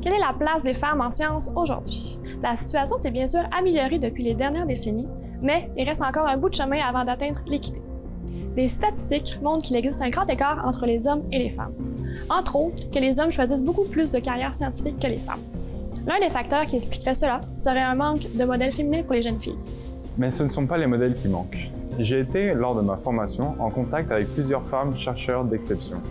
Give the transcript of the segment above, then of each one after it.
Quelle est la place des femmes en sciences aujourd'hui? La situation s'est bien sûr améliorée depuis les dernières décennies, mais il reste encore un bout de chemin avant d'atteindre l'équité. Des statistiques montrent qu'il existe un grand écart entre les hommes et les femmes. Entre autres, que les hommes choisissent beaucoup plus de carrières scientifiques que les femmes. L'un des facteurs qui expliquerait cela serait un manque de modèles féminins pour les jeunes filles. Mais ce ne sont pas les modèles qui manquent. J'ai été, lors de ma formation, en contact avec plusieurs femmes chercheurs d'exception.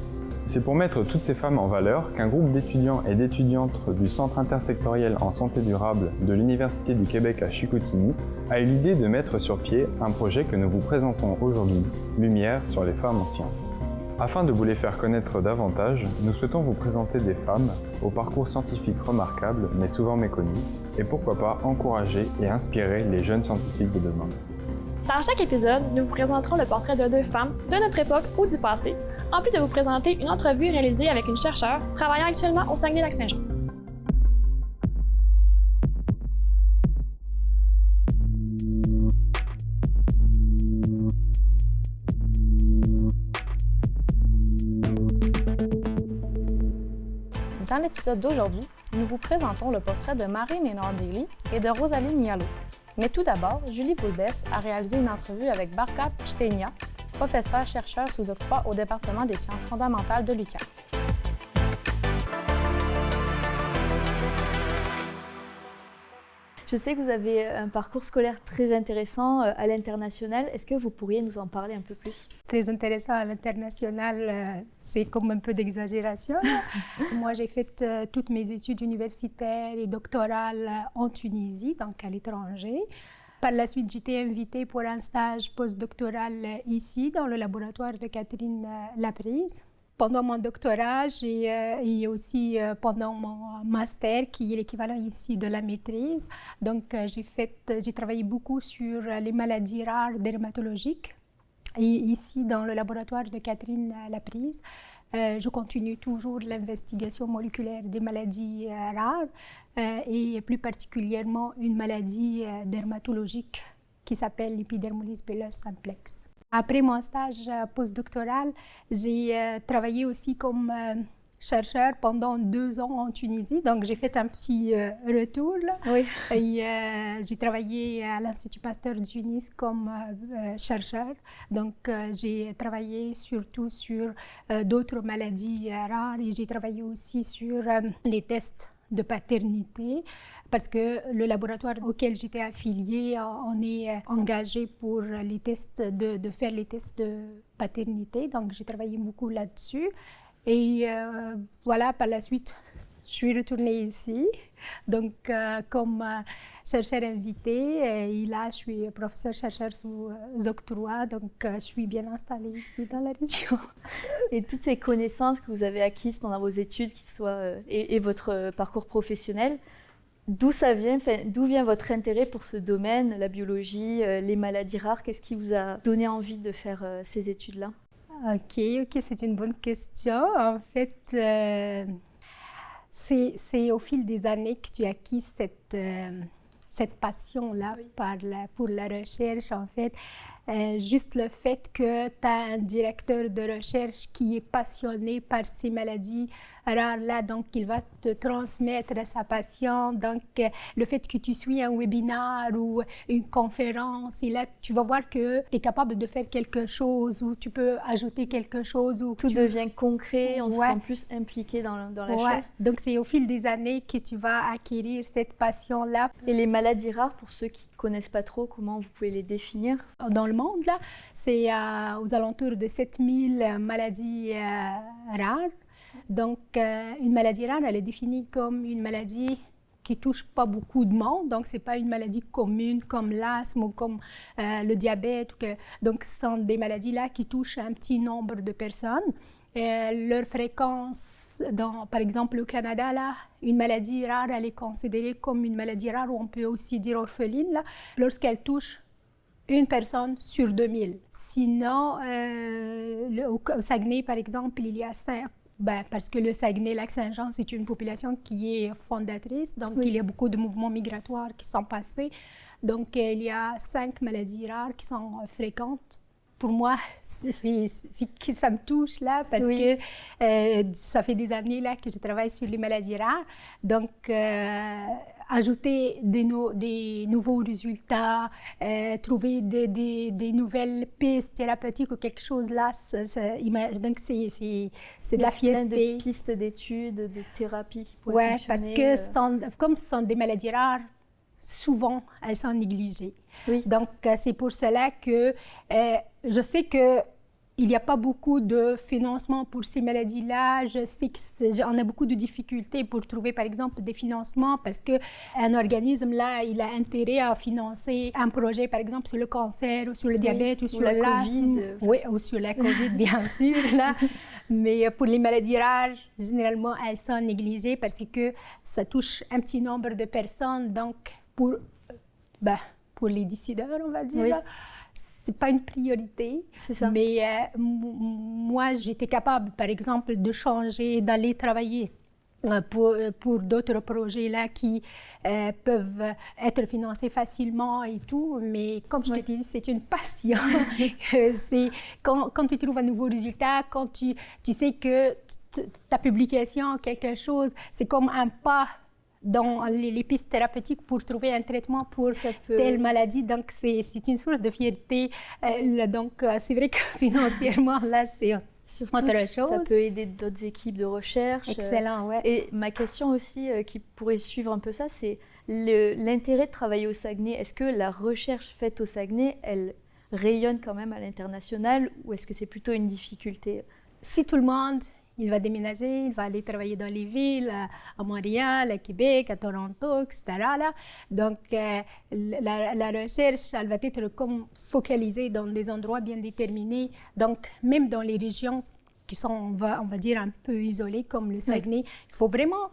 C'est pour mettre toutes ces femmes en valeur qu'un groupe d'étudiants et d'étudiantes du Centre intersectoriel en santé durable de l'Université du Québec à Chicoutimi a eu l'idée de mettre sur pied un projet que nous vous présentons aujourd'hui, Lumière sur les femmes en sciences. Afin de vous les faire connaître davantage, nous souhaitons vous présenter des femmes au parcours scientifique remarquable mais souvent méconnu, et pourquoi pas encourager et inspirer les jeunes scientifiques de demain. Dans chaque épisode, nous vous présenterons le portrait de 2 femmes de notre époque ou du passé, en plus de vous présenter une entrevue réalisée avec une chercheure travaillant actuellement au Saguenay-Lac-Saint-Jean. Dans l'épisode d'aujourd'hui, nous vous présentons le portrait de Marie Ménard-Daly et de Rosalie Nialo. Mais tout d'abord, Julie Boulbès a réalisé une entrevue avec Barka Pchtenia, professeur-chercheur sous octroi au département des sciences fondamentales de l'UQAM. Je sais que vous avez un parcours scolaire très intéressant à l'international. Est-ce que vous pourriez nous en parler un peu plus? Très intéressant à l'international, c'est comme un peu d'exagération. Moi, j'ai fait toutes mes études universitaires et doctorales en Tunisie, donc à l'étranger. Par la suite, j'étais invitée pour un stage postdoctoral ici, dans le laboratoire de Catherine Laprise. Pendant mon doctorat et aussi pendant mon master, qui est l'équivalent ici de la maîtrise. Donc, j'ai travaillé beaucoup sur les maladies rares dermatologiques. Et ici, dans le laboratoire de Catherine Laprise, je continue toujours l'investigation moléculaire des maladies rares et plus particulièrement une maladie dermatologique qui s'appelle l'épidermolyse bullosa simplex. Après mon stage postdoctoral, j'ai travaillé aussi comme chercheur pendant 2 ans en Tunisie. Donc, j'ai fait un petit retour. Là. Oui. Et j'ai travaillé à l'Institut Pasteur de Tunis comme chercheur. Donc, j'ai travaillé surtout sur d'autres maladies rares et j'ai travaillé aussi sur les tests de paternité, parce que le laboratoire auquel j'étais affiliée, on est engagé pour les tests de faire les tests de paternité. Donc, j'ai travaillé beaucoup là-dessus. Et voilà, par la suite, je suis retournée ici, donc comme chercheur invitée. Et là, je suis professeur-chercheur sous octroi, donc je suis bien installée ici dans la région. Et toutes ces connaissances que vous avez acquises pendant vos études, et votre parcours professionnel, d'où vient votre intérêt pour ce domaine, la biologie, les maladies rares? Qu'est-ce qui vous a donné envie de faire ces études-là? Ok, c'est une bonne question. En fait, c'est au fil des années que tu as acquis cette passion-là pour la recherche, en fait. Juste le fait que tu as un directeur de recherche qui est passionné par ces maladies rares-là, donc il va te transmettre sa passion. Donc, le fait que tu suis un webinaire ou une conférence, et là, tu vas voir que tu es capable de faire quelque chose ou tu peux ajouter quelque chose. Ou tout devient concret, on se sent plus impliqué dans la chose. Donc, c'est au fil des années que tu vas acquérir cette passion-là. Et les maladies rares, pour ceux qui ne connaissent pas trop, comment vous pouvez les définir? Dans le monde, là, c'est aux alentours de 7000 maladies rares. Donc, une maladie rare, elle est définie comme une maladie qui touche pas beaucoup de monde. Donc, c'est pas une maladie commune comme l'asthme ou comme le diabète. Donc, ce sont des maladies-là qui touchent un petit nombre de personnes. Leur fréquence, par exemple au Canada, là, une maladie rare, elle est considérée comme une maladie rare, ou on peut aussi dire orpheline, là, lorsqu'elle touche une personne sur 2000. Sinon, au Saguenay, par exemple, il y a 5. Parce que le Saguenay-Lac-Saint-Jean, c'est une population qui est fondatrice, donc il y a beaucoup de mouvements migratoires qui sont passés. Donc, il y a 5 maladies rares qui sont fréquentes pour moi, que ça me touche là, parce que ça fait des années là que je travaille sur les maladies rares. Donc, ajouter des nouveaux résultats, trouver des nouvelles pistes thérapeutiques ou quelque chose là, donc c'est de la fierté. Plein de pistes d'études, de thérapies qui pourraient fonctionner. Parce que comme ce sont des maladies rares, souvent, elles sont négligées. Oui. Donc, c'est pour cela que je sais qu'il n'y a pas beaucoup de financement pour ces maladies-là. Je sais qu'on a beaucoup de difficultés pour trouver, par exemple, des financements parce qu'un organisme, là, il a intérêt à financer un projet, par exemple, sur le cancer ou sur le diabète ou sur l'asthme. Oui, ou sur la COVID, bien sûr, là. Mais pour les maladies rares, généralement, elles sont négligées parce que ça touche un petit nombre de personnes. Donc, pour les décideurs, on va dire, c'est pas une priorité. C'est ça. Mais moi, j'étais capable, par exemple, de changer, d'aller travailler pour d'autres projets là qui peuvent être financés facilement et tout. Mais comme je te dis, c'est une passion. C'est quand tu trouves un nouveau résultat, quand tu sais que ta publication, quelque chose, c'est comme un pas dans les pistes thérapeutiques pour trouver un traitement pour telle maladie. Donc, c'est une source de fierté. Donc, c'est vrai que financièrement, là, c'est autre chose. Ça peut aider d'autres équipes de recherche. Excellent, ouais. Et ma question aussi, qui pourrait suivre un peu ça, c'est l'intérêt de travailler au Saguenay. Est-ce que la recherche faite au Saguenay, elle rayonne quand même à l'international ou est-ce que c'est plutôt une difficulté? Si tout le monde... il va déménager, il va aller travailler dans les villes, à Montréal, à Québec, à Toronto, etc. Là. Donc, la recherche, elle va être comme focalisée dans des endroits bien déterminés. Donc, même dans les régions qui sont, on va dire, un peu isolées, comme le Saguenay, il faut vraiment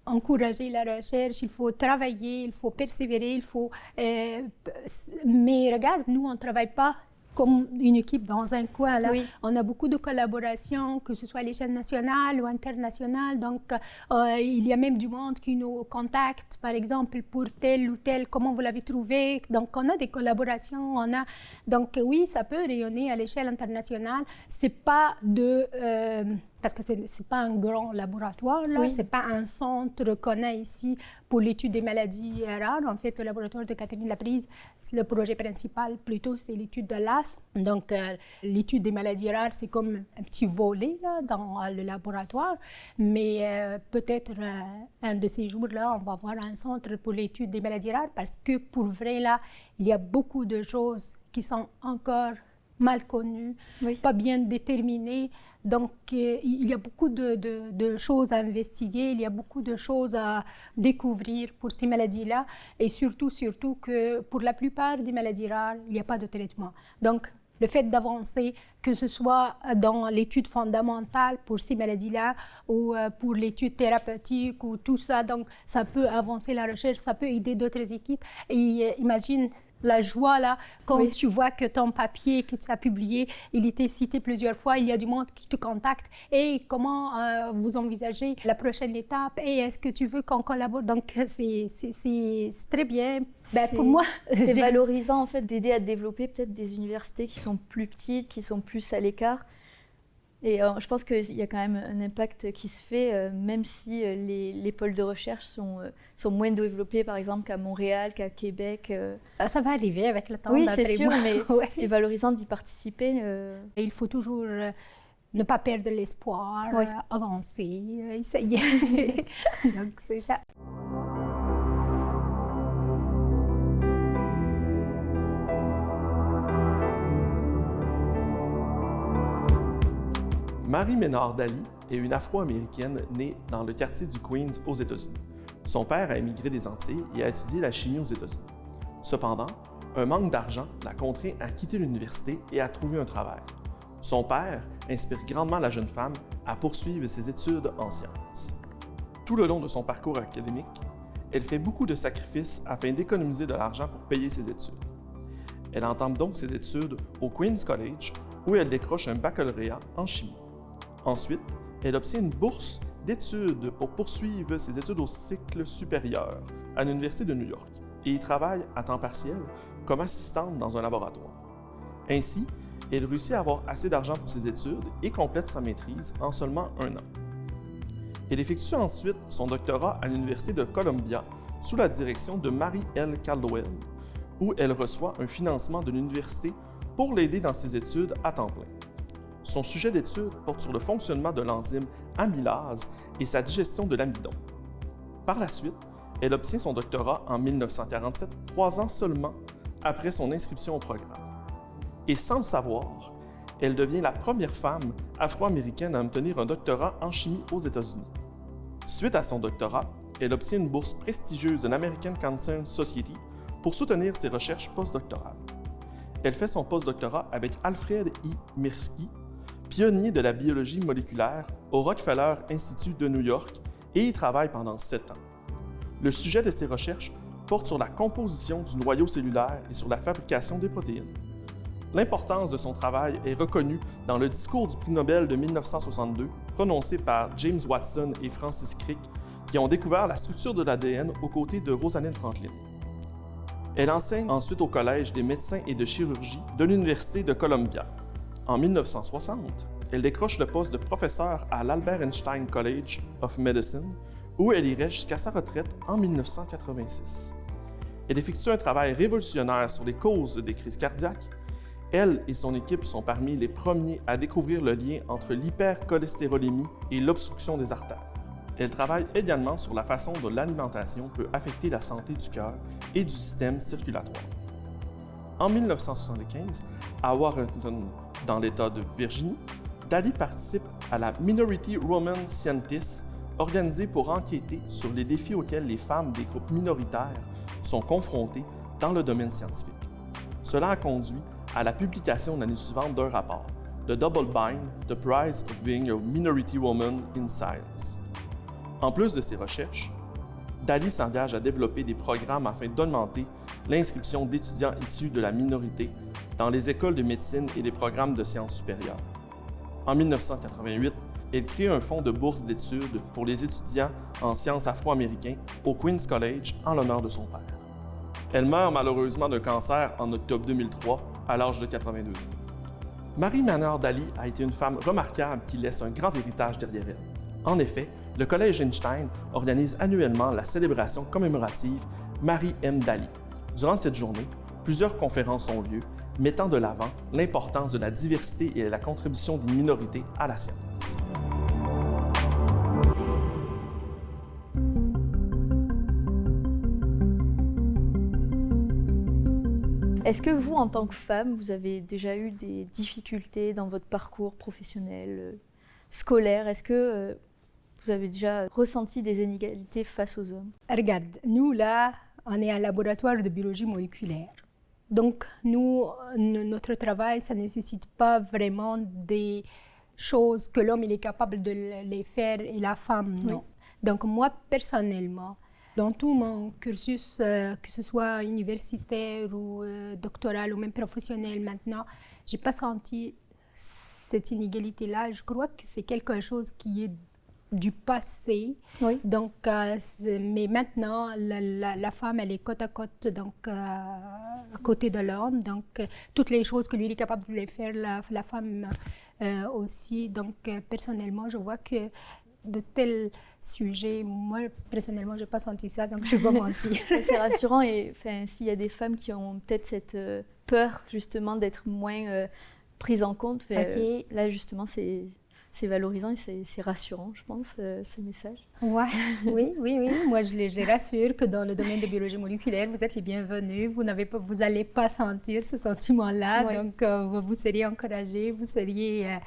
encourager la recherche, il faut travailler, il faut persévérer, mais regarde, nous, on ne travaille pas comme une équipe dans un coin. Là. Oui. On a beaucoup de collaborations, que ce soit à l'échelle nationale ou internationale. Donc, il y a même du monde qui nous contacte, par exemple, pour tel ou tel, comment vous l'avez trouvé. Donc, on a des collaborations. Donc, oui, ça peut rayonner à l'échelle internationale. C'est pas parce que c'est pas un grand laboratoire, là. Oui. C'est pas un centre qu'on a ici pour l'étude des maladies rares. En fait, le laboratoire de Catherine Laprise, le projet principal, plutôt, c'est l'étude de l'asthme. Donc, l'étude des maladies rares, c'est comme un petit volet là, dans le laboratoire. Mais peut-être un de ces jours-là, on va avoir un centre pour l'étude des maladies rares parce que, pour vrai, là, il y a beaucoup de choses qui sont encore mal connues, pas bien déterminées. Donc, il y a beaucoup de choses à investiguer, il y a beaucoup de choses à découvrir pour ces maladies-là. Et surtout que pour la plupart des maladies rares, il n'y a pas de traitement. Donc, le fait d'avancer, que ce soit dans l'étude fondamentale pour ces maladies-là ou pour l'étude thérapeutique ou tout ça, donc ça peut avancer la recherche, ça peut aider d'autres équipes. Et imagine la joie, là, quand tu vois que ton papier que tu as publié, il était cité plusieurs fois, il y a du monde qui te contacte. Et comment vous envisagez la prochaine étape? Et est-ce que tu veux qu'on collabore? Donc, c'est très bien. Pour moi, c'est valorisant, en fait, d'aider à développer peut-être des universités qui sont plus petites, qui sont plus à l'écart. Et je pense qu'il y a quand même un impact qui se fait, même si les pôles de recherche sont moins développés, par exemple, qu'à Montréal, qu'à Québec. Ça va arriver avec le temps. Oui, c'est sûr, mais c'est valorisant d'y participer. Il faut toujours ne pas perdre l'espoir, avancer, essayer. Donc, c'est ça. Marie Ménard-Daly est une Afro-Américaine née dans le quartier du Queens aux États-Unis. Son père a émigré des Antilles et a étudié la chimie aux États-Unis. Cependant, un manque d'argent l'a contraint à quitter l'université et à trouver un travail. Son père inspire grandement la jeune femme à poursuivre ses études en sciences. Tout le long de son parcours académique, elle fait beaucoup de sacrifices afin d'économiser de l'argent pour payer ses études. Elle entame donc ses études au Queens College, où elle décroche un baccalauréat en chimie. Ensuite, elle obtient une bourse d'études pour poursuivre ses études au cycle supérieur à l'Université de New York et y travaille à temps partiel comme assistante dans un laboratoire. Ainsi, elle réussit à avoir assez d'argent pour ses études et complète sa maîtrise en seulement 1 an. Elle effectue ensuite son doctorat à l'Université de Columbia sous la direction de Mary L. Caldwell, où elle reçoit un financement de l'université pour l'aider dans ses études à temps plein. Son sujet d'étude porte sur le fonctionnement de l'enzyme amylase et sa digestion de l'amidon. Par la suite, elle obtient son doctorat en 1947, 3 ans seulement après son inscription au programme. Et sans le savoir, elle devient la première femme afro-américaine à obtenir un doctorat en chimie aux États-Unis. Suite à son doctorat, elle obtient une bourse prestigieuse de l'American Cancer Society pour soutenir ses recherches postdoctorales. Elle fait son postdoctorat avec Alfred I. Mirsky, pionnier de la biologie moléculaire au Rockefeller Institute de New York, et y travaille pendant 7 ans. Le sujet de ses recherches porte sur la composition du noyau cellulaire et sur la fabrication des protéines. L'importance de son travail est reconnue dans le discours du prix Nobel de 1962, prononcé par James Watson et Francis Crick, qui ont découvert la structure de l'ADN aux côtés de Rosalind Franklin. Elle enseigne ensuite au Collège des médecins et de chirurgie de l'Université de Columbia. En 1960, elle décroche le poste de professeur à l'Albert Einstein College of Medicine, où elle irait jusqu'à sa retraite en 1986. Elle effectue un travail révolutionnaire sur les causes des crises cardiaques. Elle et son équipe sont parmi les premiers à découvrir le lien entre l'hypercholestérolémie et l'obstruction des artères. Elle travaille également sur la façon dont l'alimentation peut affecter la santé du cœur et du système circulatoire. En 1975, à Warrenton, dans l'État de Virginie, Daly participe à la Minority Women Scientists, organisée pour enquêter sur les défis auxquels les femmes des groupes minoritaires sont confrontées dans le domaine scientifique. Cela a conduit à la publication l'année suivante d'un rapport, The Double Bind, The Price of Being a Minority Woman in Science. En plus de ses recherches, Daly s'engage à développer des programmes afin d'augmenter l'inscription d'étudiants issus de la minorité dans les écoles de médecine et les programmes de sciences supérieures. En 1988, elle crée un fonds de bourse d'études pour les étudiants en sciences afro-américains au Queens College en l'honneur de son père. Elle meurt malheureusement d'un cancer en octobre 2003 à l'âge de 82 ans. Mary Maynard Daly a été une femme remarquable qui laisse un grand héritage derrière elle. En effet, le Collège Einstein organise annuellement la célébration commémorative Mary M. Daly. Durant cette journée, plusieurs conférences ont lieu, mettant de l'avant l'importance de la diversité et la contribution des minorités à la science. Est-ce que vous, en tant que femme, vous avez déjà eu des difficultés dans votre parcours professionnel, scolaire? Est-ce que vous avez déjà ressenti des inégalités face aux hommes? Regarde, nous là, on est un laboratoire de biologie moléculaire. Donc, nous, notre travail, ça ne nécessite pas vraiment des choses que l'homme il est capable de les faire et la femme, non. Oui. Donc, moi, personnellement, dans tout mon cursus, que ce soit universitaire ou doctoral ou même professionnel maintenant, je n'ai pas senti cette inégalité-là. Je crois que c'est quelque chose qui est du passé. Oui. Donc, mais maintenant, la femme, elle est côte à côte, donc à côté de l'homme. Donc, toutes les choses que lui est capable de les faire, la femme aussi. Donc, personnellement, je vois que de tels sujets, moi, personnellement, je n'ai pas senti ça, donc je ne vais pas mentir. C'est rassurant, et s'il y a des femmes qui ont peut-être cette peur, justement, d'être moins prises en compte, okay. Là, justement, c'est valorisant et c'est rassurant, je pense, ce message. Ouais, oui. Moi, je les rassure que dans le domaine de biologie moléculaire, vous êtes les bienvenus. Vous n'allez pas sentir ce sentiment-là. Ouais. Donc, vous seriez encouragés, vous seriez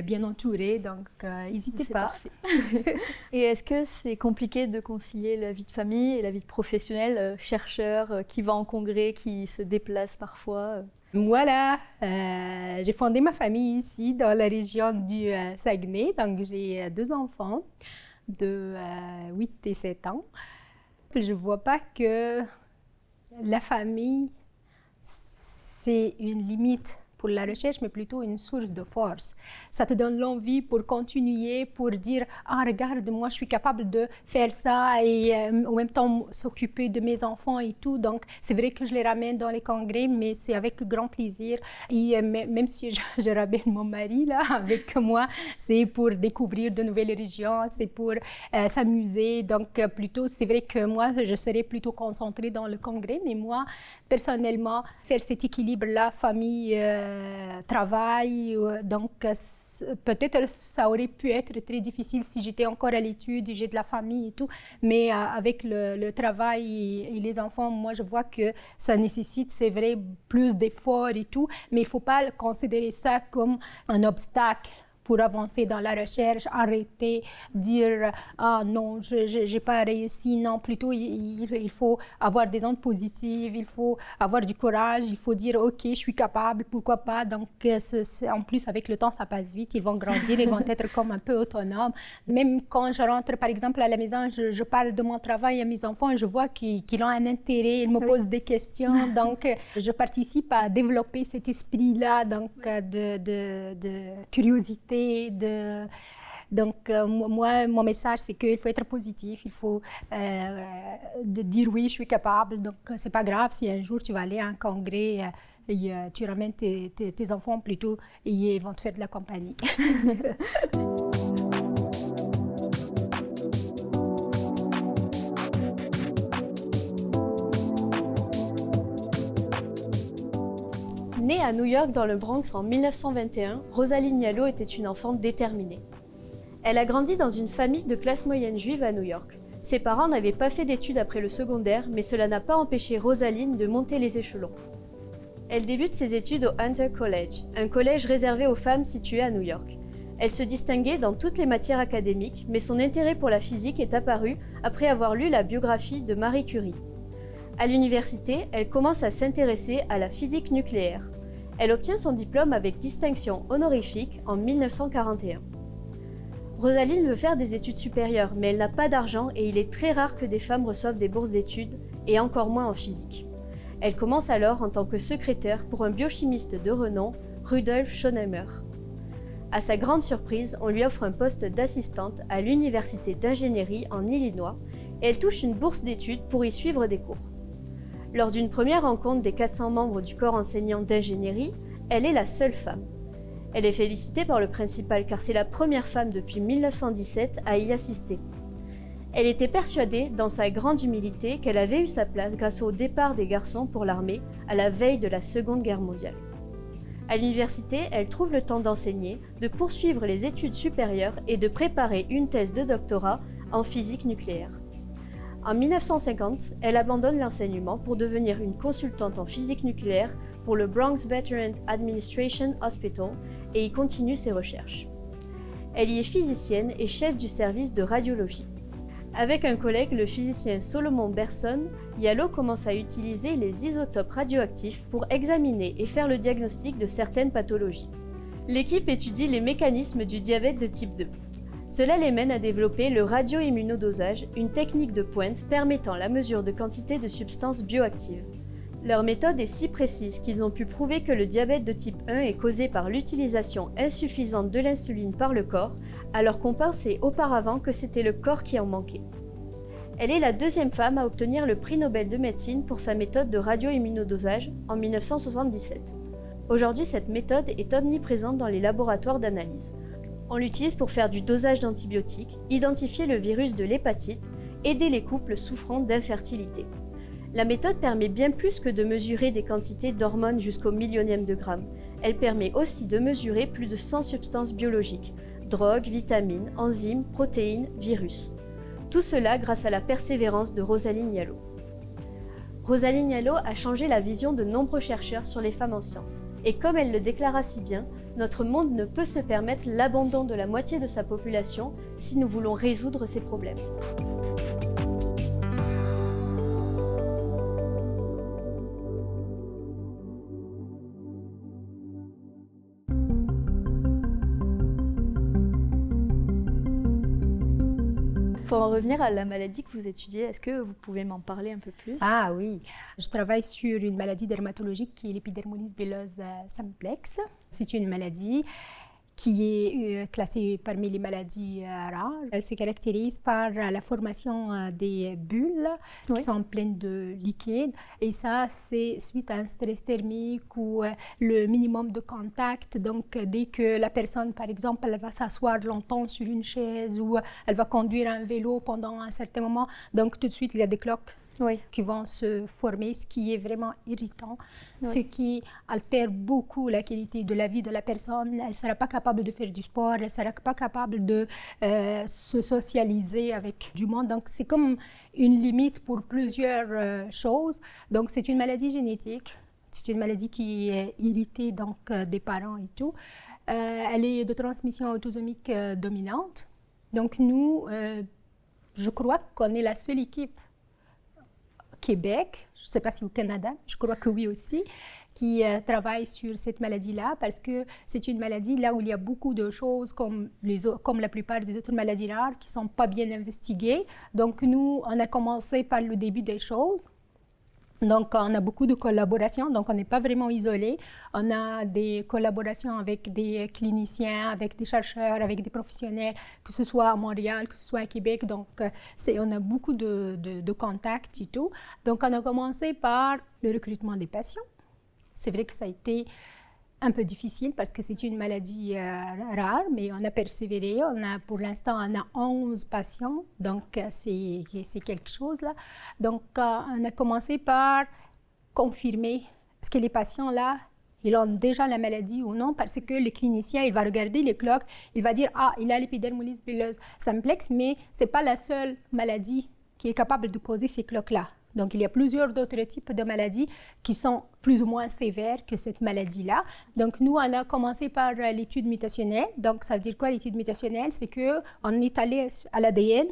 bien entourés. Donc, n'hésitez pas. Parfait. Et est-ce que c'est compliqué de concilier la vie de famille et la vie professionnelle, chercheur qui va en congrès, qui se déplace parfois Voilà, j'ai fondé ma famille ici, dans la région du Saguenay. Donc, j'ai 2 enfants de 8 et 7 ans. Je ne vois pas que la famille, c'est une limite pour la recherche, mais plutôt une source de force. Ça te donne l'envie pour continuer, pour dire « Ah, regarde, moi, je suis capable de faire ça et en même temps s'occuper de mes enfants et tout. » Donc, c'est vrai que je les ramène dans les congrès, mais c'est avec grand plaisir. Et même si je ramène mon mari là, avec moi, c'est pour découvrir de nouvelles régions, c'est pour s'amuser. Donc, plutôt, c'est vrai que moi, je serais plutôt concentrée dans le congrès, mais moi, personnellement, faire cet équilibre-là, famille, travail, donc peut-être ça aurait pu être très difficile si j'étais encore à l'étude, j'ai de la famille et tout, mais avec le travail et les enfants, moi je vois que ça nécessite, c'est vrai, plus d'efforts et tout, mais il ne faut pas considérer ça comme un obstacle pour avancer dans la recherche, arrêter, dire « Ah non, je n'ai pas réussi ». Non, plutôt il faut avoir des ondes positives, il faut avoir du courage, il faut dire « Ok, je suis capable, pourquoi pas ». Donc, en plus, avec le temps, ça passe vite, ils vont grandir, ils vont être comme un peu autonomes. Même quand je rentre, par exemple, à la maison, je parle de mon travail à mes enfants et je vois qu'ils ont un intérêt, ils me posent des questions. Donc, je participe à développer cet esprit-là donc, de curiosité. Donc, moi, mon message, c'est qu'il faut être positif, il faut dire oui, je suis capable. Donc, c'est pas grave si un jour tu vas aller à un congrès et tu ramènes tes enfants plutôt et ils vont te faire de la compagnie. Née à New York dans le Bronx en 1921, Rosalie Nialo était une enfant déterminée. Elle a grandi dans une famille de classe moyenne juive à New York. Ses parents n'avaient pas fait d'études après le secondaire, mais cela n'a pas empêché Rosaline de monter les échelons. Elle débute ses études au Hunter College, un collège réservé aux femmes situé à New York. Elle se distinguait dans toutes les matières académiques, mais son intérêt pour la physique est apparu après avoir lu la biographie de Marie Curie. À l'université, elle commence à s'intéresser à la physique nucléaire. Elle obtient son diplôme avec distinction honorifique en 1941. Rosaline veut faire des études supérieures, mais elle n'a pas d'argent et il est très rare que des femmes reçoivent des bourses d'études, et encore moins en physique. Elle commence alors en tant que secrétaire pour un biochimiste de renom, Rudolf Schonheimer. À sa grande surprise, on lui offre un poste d'assistante à l'université d'ingénierie en Illinois, et elle touche une bourse d'études pour y suivre des cours. Lors d'une première rencontre des 400 membres du corps enseignant d'ingénierie, elle est la seule femme. Elle est félicitée par le principal car c'est la première femme depuis 1917 à y assister. Elle était persuadée, dans sa grande humilité, qu'elle avait eu sa place grâce au départ des garçons pour l'armée à la veille de la Seconde Guerre mondiale. À l'université, elle trouve le temps d'enseigner, de poursuivre les études supérieures et de préparer une thèse de doctorat en physique nucléaire. En 1950, elle abandonne l'enseignement pour devenir une consultante en physique nucléaire pour le Bronx Veterans Administration Hospital et y continue ses recherches. Elle y est physicienne et chef du service de radiologie. Avec un collègue, le physicien Solomon Berson, Nialo commence à utiliser les isotopes radioactifs pour examiner et faire le diagnostic de certaines pathologies. L'équipe étudie les mécanismes du diabète de type 2. Cela les mène à développer le radio-immunodosage, une technique de pointe permettant la mesure de quantité de substances bioactives. Leur méthode est si précise qu'ils ont pu prouver que le diabète de type 1 est causé par l'utilisation insuffisante de l'insuline par le corps, alors qu'on pensait auparavant que c'était le corps qui en manquait. Elle est la deuxième femme à obtenir le prix Nobel de médecine pour sa méthode de radio-immunodosage en 1977. Aujourd'hui, cette méthode est omniprésente dans les laboratoires d'analyse. On l'utilise pour faire du dosage d'antibiotiques, identifier le virus de l'hépatite, aider les couples souffrant d'infertilité. La méthode permet bien plus que de mesurer des quantités d'hormones jusqu'au millionième de gramme. Elle permet aussi de mesurer plus de 100 substances biologiques, drogues, vitamines, enzymes, protéines, virus. Tout cela grâce à la persévérance de Rosalie Nialo. Rosalie Nialo a changé la vision de nombreux chercheurs sur les femmes en sciences. Et comme elle le déclara si bien, notre monde ne peut se permettre l'abandon de la moitié de sa population si nous voulons résoudre ces problèmes. Pour en revenir à la maladie que vous étudiez, est-ce que vous pouvez m'en parler un peu plus? Ah oui, je travaille sur une maladie dermatologique qui est l'épidermolyse bulleuse simplex. C'est une maladie qui est classée parmi les maladies rares. Elle se caractérise par la formation des bulles qui sont pleines de liquide. Et ça, c'est suite à un stress thermique ou le minimum de contact. Donc, dès que la personne, par exemple, elle va s'asseoir longtemps sur une chaise ou elle va conduire un vélo pendant un certain moment, donc tout de suite, il y a des cloques qui vont se former, ce qui est vraiment irritant, ce qui altère beaucoup la qualité de la vie de la personne. Elle ne sera pas capable de faire du sport, elle ne sera pas capable de se socialiser avec du monde. Donc, c'est comme une limite pour plusieurs choses. Donc, c'est une maladie génétique. C'est une maladie qui est héritée donc, des parents et tout. Elle est de transmission autosomique dominante. Donc, nous, je crois qu'on est la seule équipe Québec, je ne sais pas si au Canada, je crois que oui aussi, qui travaille sur cette maladie-là parce que c'est une maladie là où il y a beaucoup de choses comme la plupart des autres maladies rares qui ne sont pas bien investiguées. Donc nous, on a commencé par le début des choses. Donc, on a beaucoup de collaborations, donc on n'est pas vraiment isolé. On a des collaborations avec des cliniciens, avec des chercheurs, avec des professionnels, que ce soit à Montréal, que ce soit à Québec. Donc, on a beaucoup de contacts et tout. Donc, on a commencé par le recrutement des patients. C'est vrai que ça a été un peu difficile parce que c'est une maladie rare, mais on a persévéré. Pour l'instant, on a 11 patients, donc c'est quelque chose là. Donc, on a commencé par confirmer est-ce que les patients-là, ils ont déjà la maladie ou non, parce que le clinicien, il va regarder les cloques, il va dire « Ah, il a l'épidermolyse bulleuse simplex », mais ce n'est pas la seule maladie qui est capable de causer ces cloques-là. Donc, il y a plusieurs d'autres types de maladies qui sont plus ou moins sévères que cette maladie-là. Donc, nous, on a commencé par l'étude mutationnelle. Donc, ça veut dire quoi l'étude mutationnelle? C'est qu'on est allé à l'ADN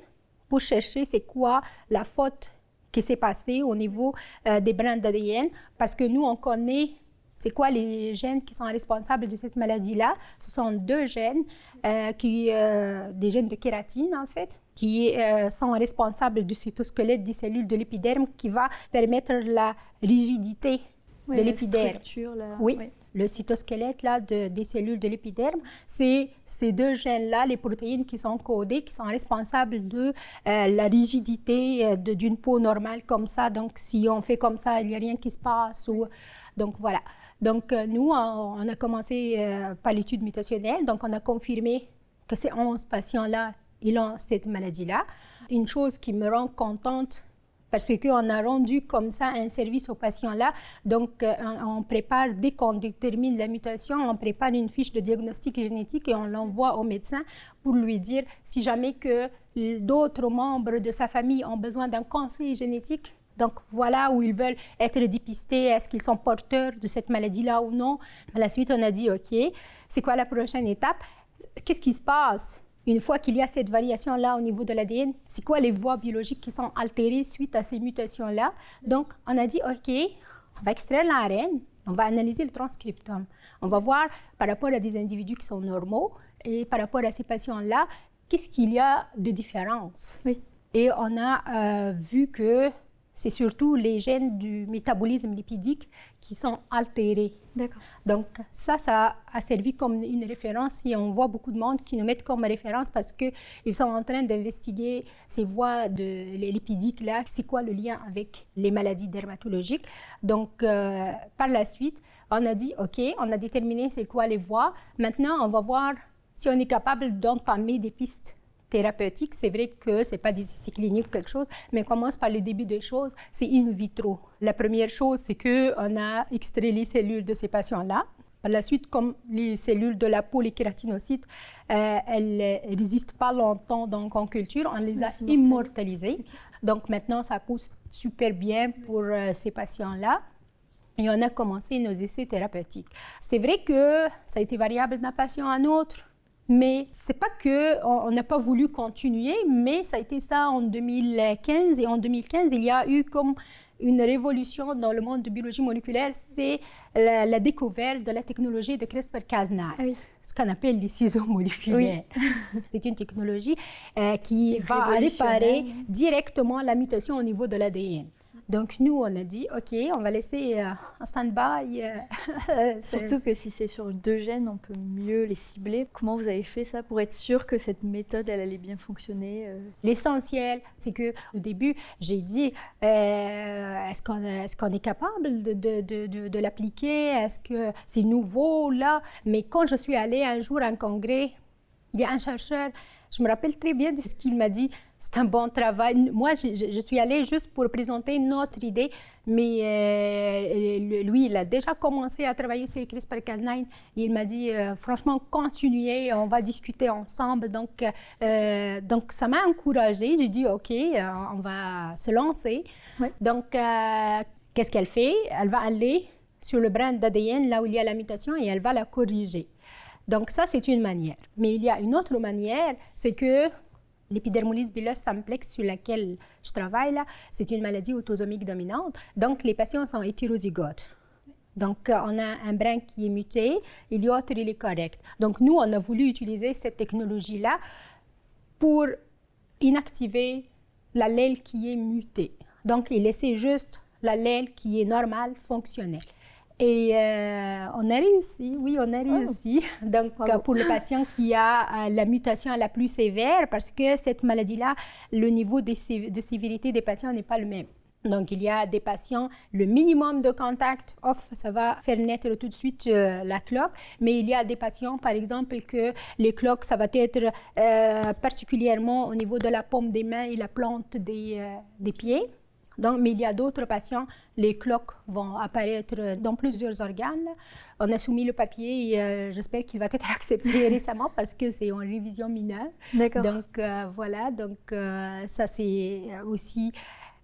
pour chercher c'est quoi la faute qui s'est passée au niveau des brins d'ADN, parce que nous, on connaît c'est quoi les gènes qui sont responsables de cette maladie-là. Ce sont 2 gènes, des gènes de kératine en fait, qui sont responsables du cytosquelette des cellules de l'épiderme qui va permettre la rigidité de l'épiderme. Oui. Le cytosquelette là, des cellules de l'épiderme, c'est ces 2 gènes-là, les protéines qui sont codées, qui sont responsables de la rigidité d'une peau normale comme ça. Donc, si on fait comme ça, il n'y a rien qui se passe. Donc, voilà. Donc, nous, on a commencé par l'étude mutationnelle. Donc, on a confirmé que ces 11 patients-là, ils ont cette maladie-là. Une chose qui me rend contente, parce qu'on a rendu comme ça un service aux patients-là. Donc, on prépare, dès qu'on détermine la mutation, on prépare une fiche de diagnostic génétique et on l'envoie au médecin pour lui dire si jamais que d'autres membres de sa famille ont besoin d'un conseil génétique. Donc, voilà où ils veulent être dépistés. Est-ce qu'ils sont porteurs de cette maladie-là ou non? À la suite, on a dit, OK, c'est quoi la prochaine étape? Qu'est-ce qui se passe une fois qu'il y a cette variation-là au niveau de l'ADN? C'est quoi les voies biologiques qui sont altérées suite à ces mutations-là? Donc, on a dit, OK, on va extraire l'ARN, on va analyser le transcriptome. On va voir par rapport à des individus qui sont normaux et par rapport à ces patients-là, qu'est-ce qu'il y a de différence? Oui. Et on a vu que c'est surtout les gènes du métabolisme lipidique qui sont altérés. D'accord. Donc, ça a servi comme une référence et on voit beaucoup de monde qui nous mettent comme référence parce qu'ils sont en train d'investiguer ces voies lipidiques-là. C'est quoi le lien avec les maladies dermatologiques? Donc, par la suite, on a dit, OK, on a déterminé c'est quoi les voies. Maintenant, on va voir si on est capable d'entamer des pistes thérapeutiques. C'est vrai que ce n'est pas des essais cliniques ou quelque chose, mais on commence par le début des choses, c'est in vitro. La première chose, c'est qu'on a extrait les cellules de ces patients-là. Par la suite, comme les cellules de la peau, les kératinocytes, elles ne résistent pas longtemps donc en culture, on les a immortalisées. Donc maintenant, ça pousse super bien pour ces patients-là. Et on a commencé nos essais thérapeutiques. C'est vrai que ça a été variable d'un patient à un autre. Mais ce n'est pas qu'on n'a pas voulu continuer, mais ça a été ça en 2015. Et en 2015, il y a eu comme une révolution dans le monde de biologie moléculaire, c'est la découverte de la technologie de CRISPR-Cas9, ce qu'on appelle les ciseaux moléculaires. C'est une technologie qui va réparer directement la mutation au niveau de l'ADN. Donc, nous, on a dit, OK, on va laisser en stand-by. Surtout que si c'est sur 2 gènes, on peut mieux les cibler. Comment vous avez fait ça pour être sûr que cette méthode, elle allait bien fonctionner L'essentiel, c'est qu'au début, j'ai dit, est-ce qu'on est capable de l'appliquer? Est-ce que c'est nouveau, là? Mais quand je suis allée un jour à un congrès, il y a un chercheur, je me rappelle très bien de ce qu'il m'a dit. C'est un bon travail. Moi, je suis allée juste pour présenter notre idée, mais lui, il a déjà commencé à travailler sur CRISPR-Cas9. Il m'a dit, franchement, continuez, on va discuter ensemble. Donc ça m'a encouragée. J'ai dit, OK, on va se lancer. Ouais. Donc, qu'est-ce qu'elle fait? Elle va aller sur le brin d'ADN, là où il y a la mutation, et elle va la corriger. Donc, ça, c'est une manière. Mais il y a une autre manière, c'est que l'épidermolyse bullosa simplex sur laquelle je travaille, là, c'est une maladie autosomique dominante. Donc, les patients sont hétérozygotes. Donc, on a un brin qui est muté et l'autre, il est correct. Donc, nous, on a voulu utiliser cette technologie-là pour inactiver l'allèle qui est muté. Donc, il laissait juste l'allèle qui est normal, fonctionnel. Et on a réussi, oui, on a réussi. Donc, pour le patient qui a la mutation la plus sévère, parce que cette maladie-là, le niveau de sévérité des patients n'est pas le même. Donc, il y a des patients, le minimum de contact, ça va faire naître tout de suite la cloque. Mais il y a des patients, par exemple, que les cloques, ça va être particulièrement au niveau de la paume des mains et la plante des pieds. Donc, mais il y a d'autres patients, les cloques vont apparaître dans plusieurs organes. On a soumis le papier et j'espère qu'il va être accepté récemment parce que c'est en révision mineure. D'accord. Donc, voilà, donc ça c'est aussi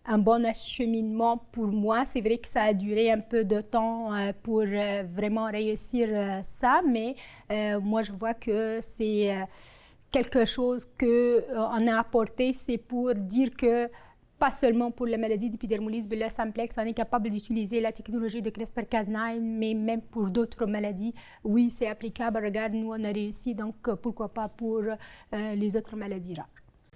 un bon acheminement pour moi. C'est vrai que ça a duré un peu de temps pour vraiment réussir ça, mais moi je vois que c'est quelque chose qu'on a apporté, c'est pour dire que pas seulement pour la maladie d'épidermolyse bullosa simplex, on est capable d'utiliser la technologie de CRISPR-Cas9, mais même pour d'autres maladies, oui, c'est applicable. Regarde, nous, on a réussi, donc pourquoi pas pour les autres maladies rares.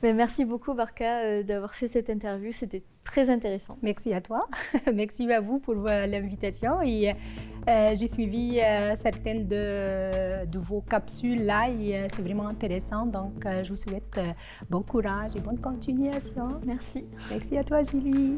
Mais merci beaucoup, Barka, d'avoir fait cette interview. C'était très intéressant. Merci à toi. Merci à vous pour l'invitation. Et j'ai suivi certaines de vos capsules là et c'est vraiment intéressant. Donc, je vous souhaite bon courage et bonne continuation. Merci. Merci à toi, Julie.